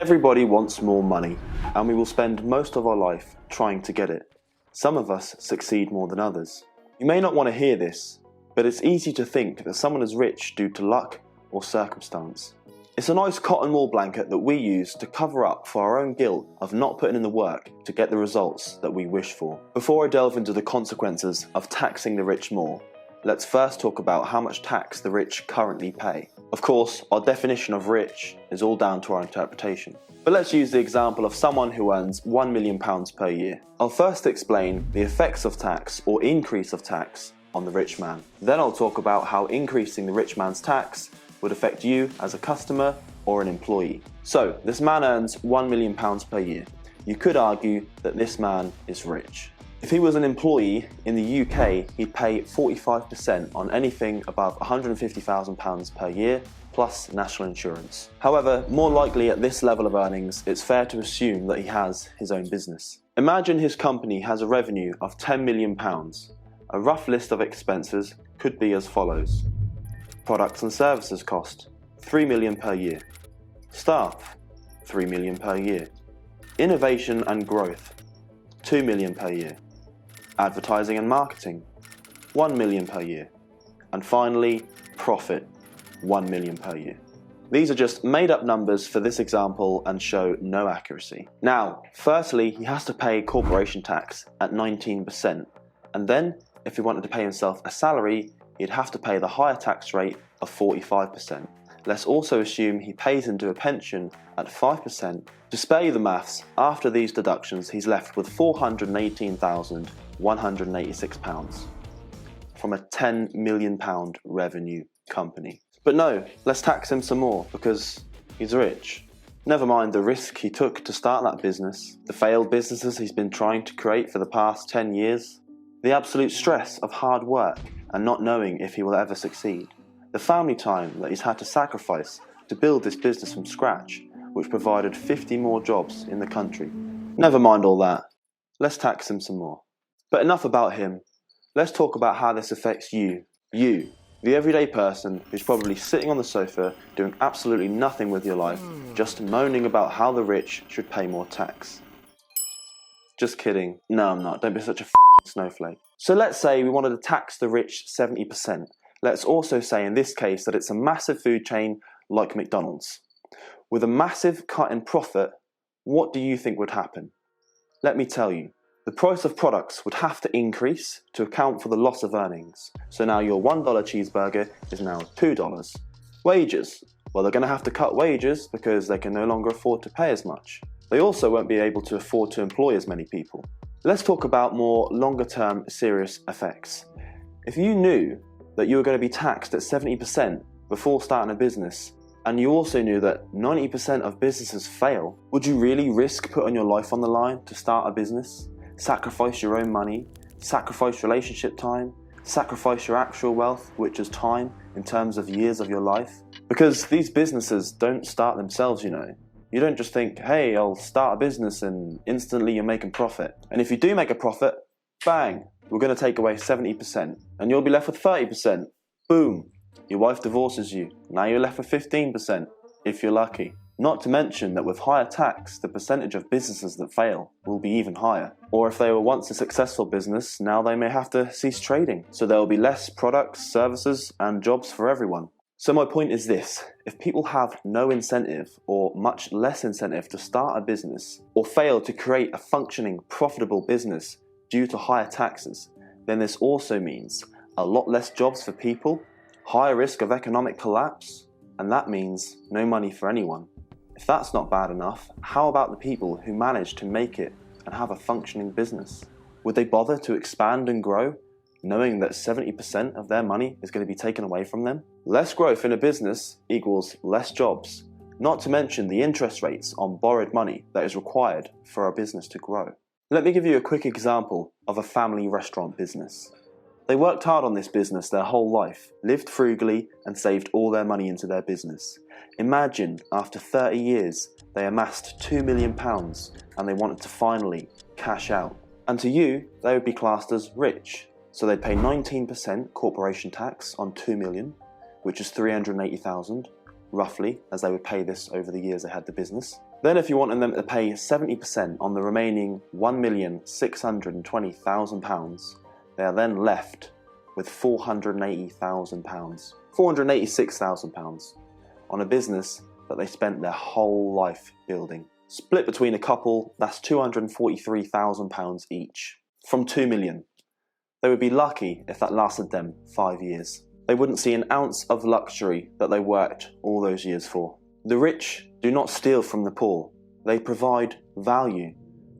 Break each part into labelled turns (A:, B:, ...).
A: Everybody wants more money, and we will spend most of our life trying to get it. Some of us succeed more than others. You may not want to hear this, but it's easy to think that someone is rich due to luck or circumstance. It's a nice cotton wool blanket that we use to cover up for our own guilt of not putting in the work to get the results that we wish for. Before I delve into the consequences of taxing the rich more, let's first talk about how much tax the rich currently pay. Of course, our definition of rich is all down to our interpretation. But let's use the example of someone who earns £1 million per year. I'll first explain the effects of tax or increase of tax on the rich man. Then I'll talk about how increasing the rich man's tax would affect you as a customer or an employee. So, this man earns £1 million per year. You could argue that this man is rich. If he was an employee in the UK, he'd pay 45% on anything above £150,000 per year, plus national insurance. However, more likely at this level of earnings, it's fair to assume that he has his own business. Imagine his company has a revenue of £10 million. A rough list of expenses could be as follows. Products and services cost, £3 million per year. Staff, £3 million per year. Innovation and growth, £2 million per year. Advertising and marketing, £1 million per year. And finally, profit, £1 million per year. These are just made up numbers for this example and show no accuracy. Now, firstly, he has to pay corporation tax at 19%. And then, if he wanted to pay himself a salary, he'd have to pay the higher tax rate of 45%. Let's also assume he pays into a pension at 5%. To spare you the maths, after these deductions, he's left with £418,186 from a £10 million revenue company. But no, let's tax him some more because he's rich. Never mind the risk he took to start that business, the failed businesses he's been trying to create for the past 10 years, the absolute stress of hard work and not knowing if he will ever succeed, the family time that he's had to sacrifice to build this business from scratch, which provided 50 more jobs in the country. Never mind all that. Let's tax him some more. But enough about him. Let's talk about how this affects you. You, the everyday person who's probably sitting on the sofa doing absolutely nothing with your life, just moaning about how the rich should pay more tax. Just kidding. No, I'm not. Don't be such a snowflake. So let's say we wanted to tax the rich 70%. Let's also say in this case that it's a massive food chain like McDonald's. With a massive cut in profit, what do you think would happen? Let me tell you. The price of products would have to increase to account for the loss of earnings. So now your $1 cheeseburger is now $2. Wages. Well, they're going to have to cut wages because they can no longer afford to pay as much. They also won't be able to afford to employ as many people. Let's talk about more longer-term serious effects. If you knew that you were going to be taxed at 70% before starting a business, and you also knew that 90% of businesses fail, would you really risk putting your life on the line to start a business? Sacrifice your own money, sacrifice relationship time, sacrifice your actual wealth, which is time in terms of years of your life? Because these businesses don't start themselves, you know. You don't just think, hey, I'll start a business and instantly you're making profit. And if you do make a profit, bang, we're going to take away 70% and you'll be left with 30%. Boom, your wife divorces you. Now you're left with 15%, if you're lucky. Not to mention that with higher tax, the percentage of businesses that fail will be even higher. Or if they were once a successful business, now they may have to cease trading. So there will be less products, services, and jobs for everyone. So my point is this, if people have no incentive or much less incentive to start a business or fail to create a functioning, profitable business due to higher taxes, then this also means a lot less jobs for people, higher risk of economic collapse, and that means no money for anyone. If that's not bad enough, how about the people who manage to make it and have a functioning business? Would they bother to expand and grow, knowing that 70% of their money is going to be taken away from them? Less growth in a business equals less jobs, not to mention the interest rates on borrowed money that is required for a business to grow. Let me give you a quick example of a family restaurant business. They worked hard on this business their whole life, lived frugally, and saved all their money into their business. Imagine, after 30 years, they amassed £2 million and they wanted to finally cash out. And to you, they would be classed as rich. So they'd pay 19% corporation tax on $2 million, which is $380,000, roughly, as they would pay this over the years they had the business. Then if you're wanting them to pay 70% on the remaining £1,620,000, they are then left with £480,000, £486,000 on a business that they spent their whole life building. Split between a couple, that's £243,000 each, from £2 million. They would be lucky if that lasted them 5 years. They wouldn't see an ounce of luxury that they worked all those years for. The rich do not steal from the poor. They provide value,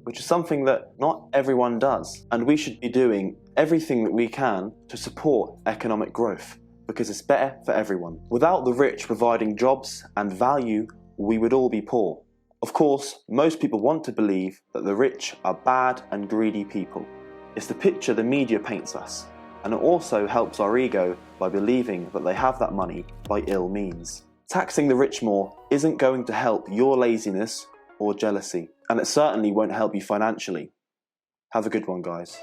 A: which is something that not everyone does. And we should be doing everything that we can to support economic growth, because it's better for everyone. Without the rich providing jobs and value, we would all be poor. Of course, most people want to believe that the rich are bad and greedy people. It's the picture the media paints us, and it also helps our ego by believing that they have that money by ill means. Taxing the rich more isn't going to help your laziness or jealousy, and it certainly won't help you financially. Have a good one, guys.